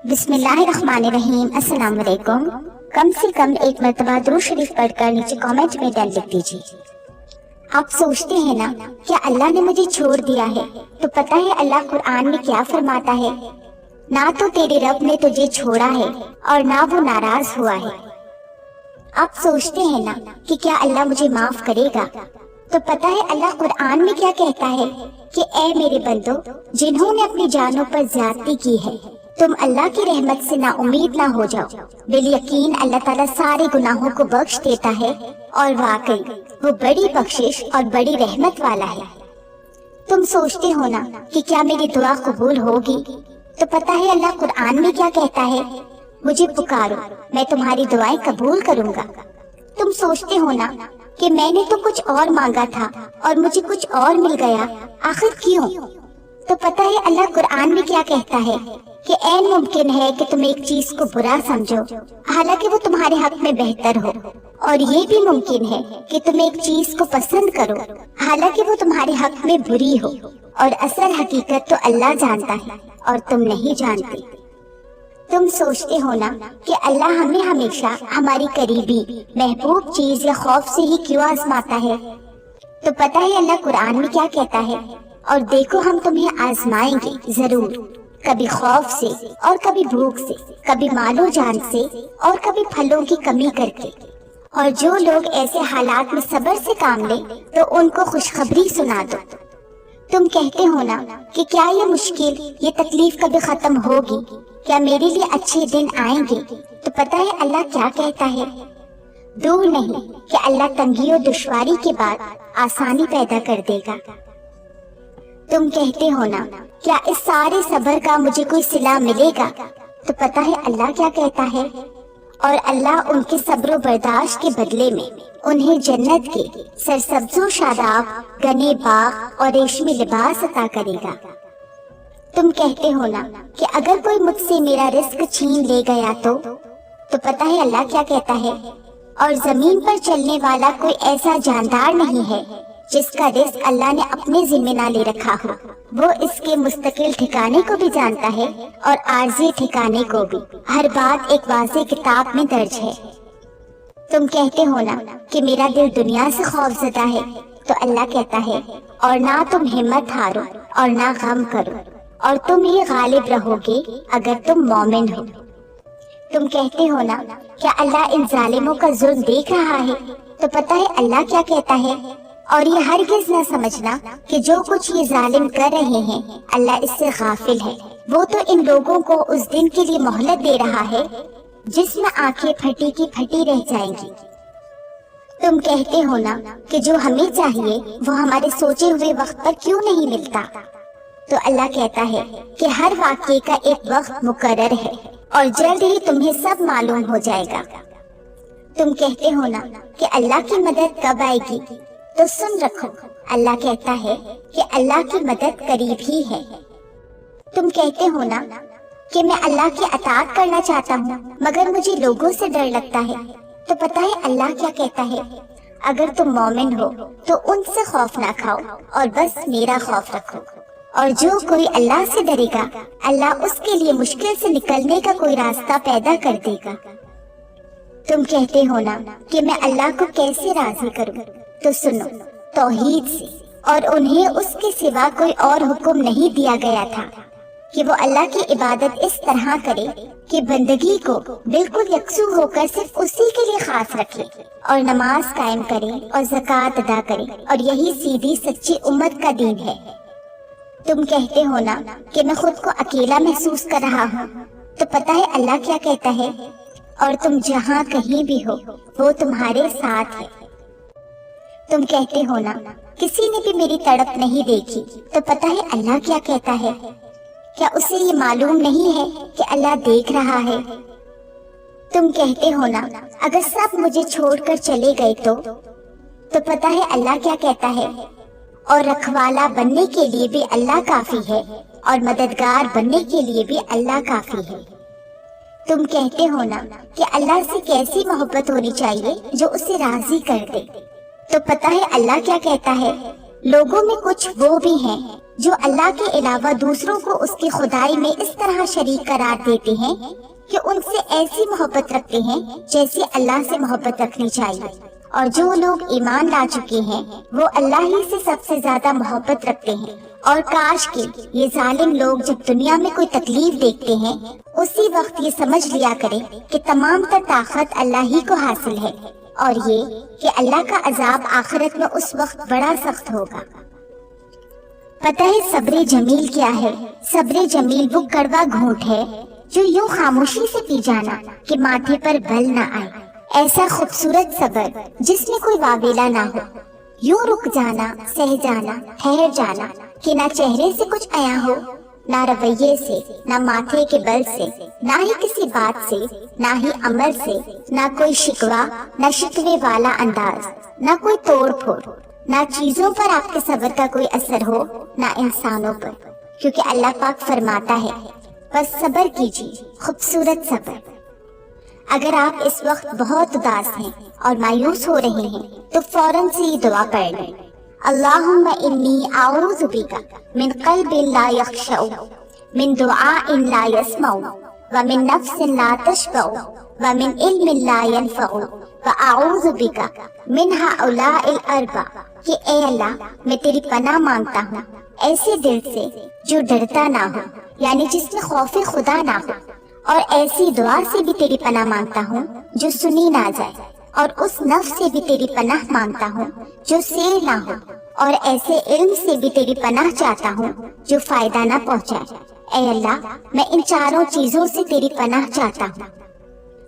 بسم اللہ الرحمن الرحیم۔ السلام علیکم۔ کم سے کم ایک مرتبہ درود شریف پڑھ کر نیچے کامنٹ میں ڈن لکھ دیجیے۔ آپ سوچتے ہیں نا کیا اللہ نے مجھے چھوڑ دیا ہے؟ تو پتہ ہے اللہ قرآن میں کیا فرماتا ہے؟ نہ تو تیرے رب نے تجھے چھوڑا ہے اور نہ وہ ناراض ہوا ہے۔ آپ سوچتے ہیں نا کہ کیا اللہ مجھے معاف کرے گا؟ تو پتہ ہے اللہ قرآن میں کیا کہتا ہے کہ اے میرے بندو جنہوں نے اپنی جانوں پر زیادتی کی ہے، تم اللہ کی رحمت سے نا امید نہ ہو جاؤ۔ بالیقین اللہ تعالیٰ سارے گناہوں کو بخش دیتا ہے اور واقعی وہ بڑی بخشش اور بڑی رحمت والا ہے۔ تم سوچتے ہو نا کہ کیا میری دعا قبول ہوگی؟ تو پتہ ہے اللہ قرآن میں کیا کہتا ہے؟ مجھے پکارو میں تمہاری دعائیں قبول کروں گا۔ تم سوچتے ہو نا کہ میں نے تو کچھ اور مانگا تھا اور مجھے کچھ اور مل گیا، آخر کیوں؟ تو پتہ ہے اللہ قرآن میں کیا کہتا ہے کہ عین ممکن ہے کہ تم ایک چیز کو برا سمجھو حالانکہ وہ تمہارے حق میں بہتر ہو، اور یہ بھی ممکن ہے کہ تم ایک چیز کو پسند کرو حالانکہ وہ تمہارے حق میں بری ہو، اور اصل حقیقت تو اللہ جانتا ہے اور تم نہیں جانتے۔ تم سوچتے ہو نا کہ اللہ ہمیں ہمیشہ ہماری قریبی محبوب چیز یا خوف سے ہی کیوں آزماتا ہے؟ تو پتہ ہے اللہ قرآن میں کیا کہتا ہے؟ اور دیکھو ہم تمہیں آزمائیں گے ضرور، کبھی خوف سے اور کبھی بھوک سے، کبھی مال و جان سے اور کبھی پھلوں کی کمی کر کے۔ اور جو لوگ ایسے حالات میں صبر سے کام لیں تو ان کو خوشخبری سنا دو۔ تم کہتے ہو نا کہ کیا یہ مشکل، یہ تکلیف کبھی ختم ہوگی؟ کیا میرے لیے اچھے دن آئیں گے؟ تو پتہ ہے اللہ کیا کہتا ہے؟ دور نہیں کہ اللہ تنگی اور دشواری کے بعد آسانی پیدا کر دے گا۔ تم کہتے ہو نا کیا اس سارے صبر کا مجھے کوئی صلہ ملے گا؟ تو پتہ ہے اللہ کیا کہتا ہے؟ اور اللہ ان کے صبر و برداشت کے بدلے میں انہیں جنت کے سرسبز و شاداب گنے باغ اور ریشمی لباس عطا کرے گا۔ تم کہتے ہو نا کہ اگر کوئی مجھ سے میرا رزق چھین لے گیا تو پتہ ہے اللہ کیا کہتا ہے؟ اور زمین پر چلنے والا کوئی ایسا جاندار نہیں ہے جس کا رزق اللہ نے اپنے ذمہ نہ لے رکھا ہو، وہ اس کے مستقل ٹھکانے کو بھی جانتا ہے اور عارضی ٹھکانے کو بھی، ہر بات ایک واضح کتاب میں درج ہے۔ تم کہتے ہو نا کہ میرا دل دنیا سے خوف زدہ ہے، تو اللہ کہتا ہے اور نہ تم ہمت ہارو اور نہ غم کرو، اور تم ہی غالب رہو گے اگر تم مومن ہو۔ تم کہتے ہو نا کیا اللہ ان ظالموں کا ظلم دیکھ رہا ہے؟ تو پتہ ہے اللہ کیا کہتا ہے؟ اور یہ ہرگز نہ سمجھنا کہ جو کچھ یہ ظالم کر رہے ہیں اللہ اس سے غافل ہے، وہ تو ان لوگوں کو اس دن کے لیے مہلت دے رہا ہے جس میں آنکھیں پھٹی کی پھٹی رہ جائیں گی۔ تم کہتے ہو نا کہ جو ہمیں چاہیے وہ ہمارے سوچے ہوئے وقت پر کیوں نہیں ملتا؟ تو اللہ کہتا ہے کہ ہر واقعے کا ایک وقت مقرر ہے اور جلد ہی تمہیں سب معلوم ہو جائے گا۔ تم کہتے ہو نا کہ اللہ کی مدد کب آئے گی؟ تو سن رکھو اللہ کہتا ہے کہ اللہ کی مدد قریب ہی ہے۔ تم کہتے ہو نا کہ میں اللہ کی اطاعت کرنا چاہتا ہوں مگر مجھے لوگوں سے ڈر لگتا ہے، تو پتہ ہے اللہ کیا کہتا ہے؟ اگر تم مومن ہو تو ان سے خوف نہ کھاؤ اور بس میرا خوف رکھو، اور جو کوئی اللہ سے ڈرے گا اللہ اس کے لیے مشکل سے نکلنے کا کوئی راستہ پیدا کر دے گا۔ تم کہتے ہو نا کہ میں اللہ کو کیسے راضی کروں؟ تو سنو، توحید سے، اور انہیں اس کے سوا کوئی اور حکم نہیں دیا گیا تھا کہ وہ اللہ کی عبادت اس طرح کرے کہ بندگی کو بالکل یکسو ہو کر صرف اسی کے لیے خاص رکھے، اور نماز قائم کرے اور زکوٰۃ ادا کرے، اور یہی سیدھی سچی امت کا دین ہے۔ تم کہتے ہو نا کہ میں خود کو اکیلا محسوس کر رہا ہوں، تو پتہ ہے اللہ کیا کہتا ہے؟ اور تم جہاں کہیں بھی ہو وہ تمہارے ساتھ ہے۔ تم کہتے ہو نا کسی نے بھی میری تڑپ نہیں دیکھی، تو پتہ ہے اللہ کیا کہتا ہے؟ کیا اسے یہ معلوم نہیں ہے کہ اللہ دیکھ رہا ہے؟ تم کہتے ہو نا اگر سب مجھے چھوڑ کر چلے گئے تو پتہ ہے اللہ کیا کہتا ہے؟ اور رکھوالا بننے کے لیے بھی اللہ کافی ہے اور مددگار بننے کے لیے بھی اللہ کافی ہے۔ تم کہتے ہو نا کہ اللہ سے کیسی محبت ہونی چاہیے جو اسے راضی کر دے، تو پتہ ہے اللہ کیا کہتا ہے؟ لوگوں میں کچھ وہ بھی ہیں جو اللہ کے علاوہ دوسروں کو اس کی خدائی میں اس طرح شریک قرار دیتے ہیں کہ ان سے ایسی محبت رکھتے ہیں جیسے اللہ سے محبت رکھنی چاہیے، اور جو لوگ ایمان لا چکے ہیں وہ اللہ ہی سے سب سے زیادہ محبت رکھتے ہیں۔ اور کاش کہ یہ ظالم لوگ جب دنیا میں کوئی تکلیف دیکھتے ہیں اسی وقت یہ سمجھ لیا کرے کہ تمام تر طاقت اللہ ہی کو حاصل ہے، اور یہ کہ اللہ کا عذاب آخرت میں اس وقت بڑا سخت ہوگا۔ پتہ ہے صبر جمیل کیا ہے؟ صبر جمیل وہ کڑوا گھونٹ ہے جو یوں خاموشی سے پی جانا کہ ماتھے پر بل نہ آئے، ایسا خوبصورت صبر جس میں کوئی واویلا نہ ہو، یوں رک جانا، سہ جانا، ٹھہر جانا کہ نہ چہرے سے کچھ آیا ہو، نہ رویے سے، نہ ماتھے کے بل سے، نہ ہی کسی بات سے، نہ ہی عمل سے، نہ کوئی شکوہ، نہ شکوے والا انداز، نہ کوئی توڑ پھوڑ، نہ چیزوں پر آپ کے صبر کا کوئی اثر ہو، نہ انسانوں پر، کیونکہ اللہ پاک فرماتا ہے بس صبر کیجیے، خوبصورت صبر۔ اگر آپ اس وقت بہت اداس ہیں اور مایوس ہو رہے ہیں تو فوراً سے یہ دعا پڑھ لیں، اللہم انی اعوذ بک من قلب لا یخشع، من دعاء لا یسمع، ومن نفس لا تشبع، ومن علم لا ينفع، واعوذ بک من ہؤلاء الاربع، کہ اے اللہ میں تیری پناہ مانگتا ہوں ایسے دل سے جو ڈرتا نہ ہو، یعنی جس میں خوف خدا نہ ہو، اور ایسی دعا سے بھی تیری پناہ مانگتا ہوں جو سنی نہ جائے، اور اس نفس سے بھی تیری پناہ مانگتا ہوں جو سیر نہ ہو، اور ایسے علم سے بھی تیری پناہ چاہتا ہوں جو فائدہ نہ پہنچائے۔ اے اللہ میں ان چاروں چیزوں سے تیری پناہ چاہتا ہوں۔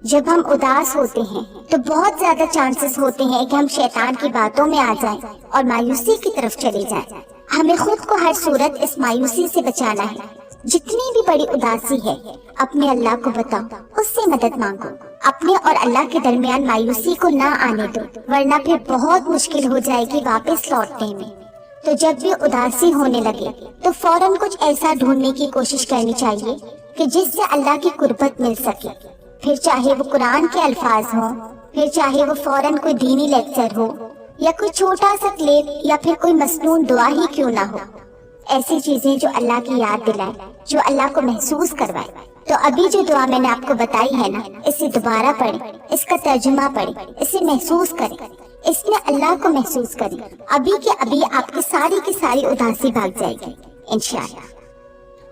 جب ہم اداس ہوتے ہیں تو بہت زیادہ چانسز ہوتے ہیں کہ ہم شیطان کی باتوں میں آ جائیں اور مایوسی کی طرف چلے جائیں۔ ہمیں خود کو ہر صورت اس مایوسی سے بچانا ہے۔ جتنی بھی بڑی اداسی ہے اپنے اللہ کو بتاؤ، اس سے مدد مانگو، اپنے اور اللہ کے درمیان مایوسی کو نہ آنے دو، ورنہ پھر بہت مشکل ہو جائے گی واپس لوٹنے میں۔ تو جب بھی اداسی ہونے لگے تو فوراً کچھ ایسا ڈھونڈنے کی کوشش کرنی چاہیے کہ جس سے اللہ کی قربت مل سکے، پھر چاہے وہ قرآن کے الفاظ ہوں، پھر چاہے وہ فوراً کوئی دینی لیکچر ہو، یا کوئی چھوٹا سا کلپ، یا پھر کوئی مسنون دعا ہی کیوں نہ ہو، ایسی چیزیں جو اللہ کی یاد دلائے، جو اللہ کو محسوس کروائے۔ تو ابھی جو دعا میں نے آپ کو بتائی ہے نا، اسے دوبارہ پڑھیں، اس کا ترجمہ پڑھیں، اسے محسوس کریں، اس میں اللہ کو محسوس کریں، ابھی کے ابھی آپ کی ساری اداسی بھاگ جائے گی انشاءاللہ۔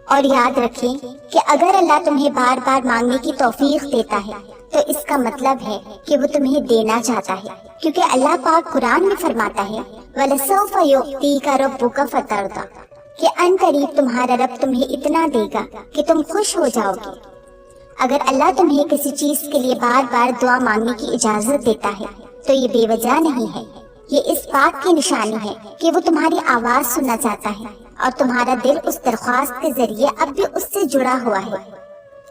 اور یاد رکھیں کہ اگر اللہ تمہیں بار بار مانگنے کی توفیق دیتا ہے تو اس کا مطلب ہے کہ وہ تمہیں دینا چاہتا ہے، کیونکہ اللہ پاک قرآن میں فرماتا ہے وَلَسَوْفَ يُعْطِيكَ رَبُّكَ فَتَرْضَىٰ، کہ ان قریب تمہارا رب تمہیں اتنا دے گا کہ تم خوش ہو جاؤ گے۔ اگر اللہ تمہیں کسی چیز کے لیے بار بار دعا مانگنے کی اجازت دیتا ہے تو یہ بے وجہ نہیں ہے، یہ اس بات کی نشانی ہے کہ وہ تمہاری آواز سننا چاہتا ہے، اور تمہارا دل اس درخواست کے ذریعے اب بھی اس سے جڑا ہوا ہے۔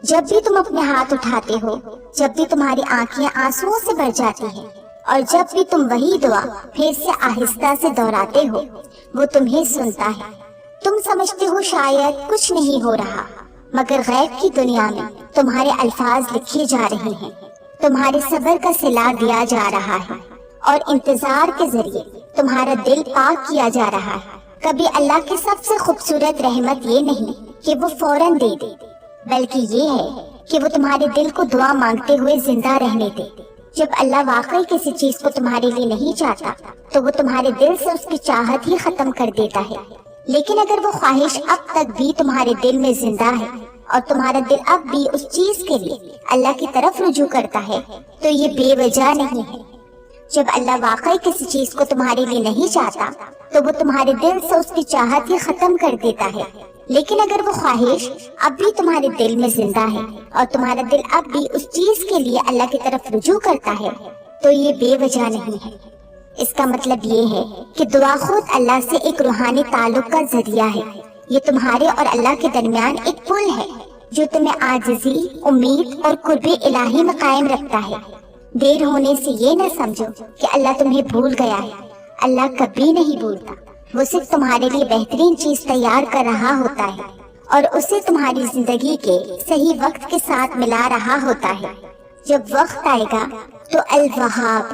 جب بھی تم اپنے ہاتھ اٹھاتے ہو، جب بھی تمہاری آنکھیں آنسوؤں سے بھر جاتی ہیں، اور جب بھی تم وہی دعا پھر سے آہستہ سے دہراتے ہو، وہ تمہیں سنتا ہے۔ تم سمجھتے ہو شاید کچھ نہیں ہو رہا، مگر غیب کی دنیا میں تمہارے الفاظ لکھے جا رہے ہیں، تمہارے صبر کا صلہ دیا جا رہا ہے، اور انتظار کے ذریعے تمہارا دل پاک کیا جا رہا ہے۔ کبھی اللہ کی سب سے خوبصورت رحمت یہ نہیں کہ وہ فوراً دے دے، بلکہ یہ ہے کہ وہ تمہارے دل کو دعا مانگتے ہوئے زندہ رہنے دے۔ جب اللہ واقعی کسی چیز کو تمہارے لیے نہیں چاہتا تو وہ تمہارے دل سے اس کی چاہت ہی ختم کر دیتا ہے، لیکن اگر وہ خواہش اب تک بھی تمہارے دل میں زندہ ہے اور تمہارا دل اب بھی اس چیز کے لیے اللہ کی طرف رجوع کرتا ہے تو یہ بے وجہ نہیں ہے۔ جب اللہ واقعی کسی چیز کو تمہارے لیے نہیں چاہتا تو وہ تمہارے دل سے اس کی چاہت ہی ختم کر دیتا ہے، لیکن اگر وہ خواہش اب بھی تمہارے دل میں زندہ ہے اور تمہارا دل اب بھی اس چیز کے لیے اللہ کی طرف رجوع کرتا ہے تو یہ بے وجہ نہیں ہے۔ اس کا مطلب یہ ہے کہ دعا خود اللہ سے ایک روحانی تعلق کا ذریعہ ہے، یہ تمہارے اور اللہ کے درمیان ایک پل ہے جو تمہیں عاجزی، امید اور قرب الہی میں قائم رکھتا ہے۔ دیر ہونے سے یہ نہ سمجھو کہ اللہ تمہیں بھول گیا ہے، اللہ کبھی نہیں بھولتا، وہ صرف تمہارے لیے بہترین چیز تیار کر رہا ہوتا ہے اور اسے تمہاری زندگی کے صحیح وقت کے ساتھ ملا رہا ہوتا ہے۔ جب وقت آئے گا تو الوہاب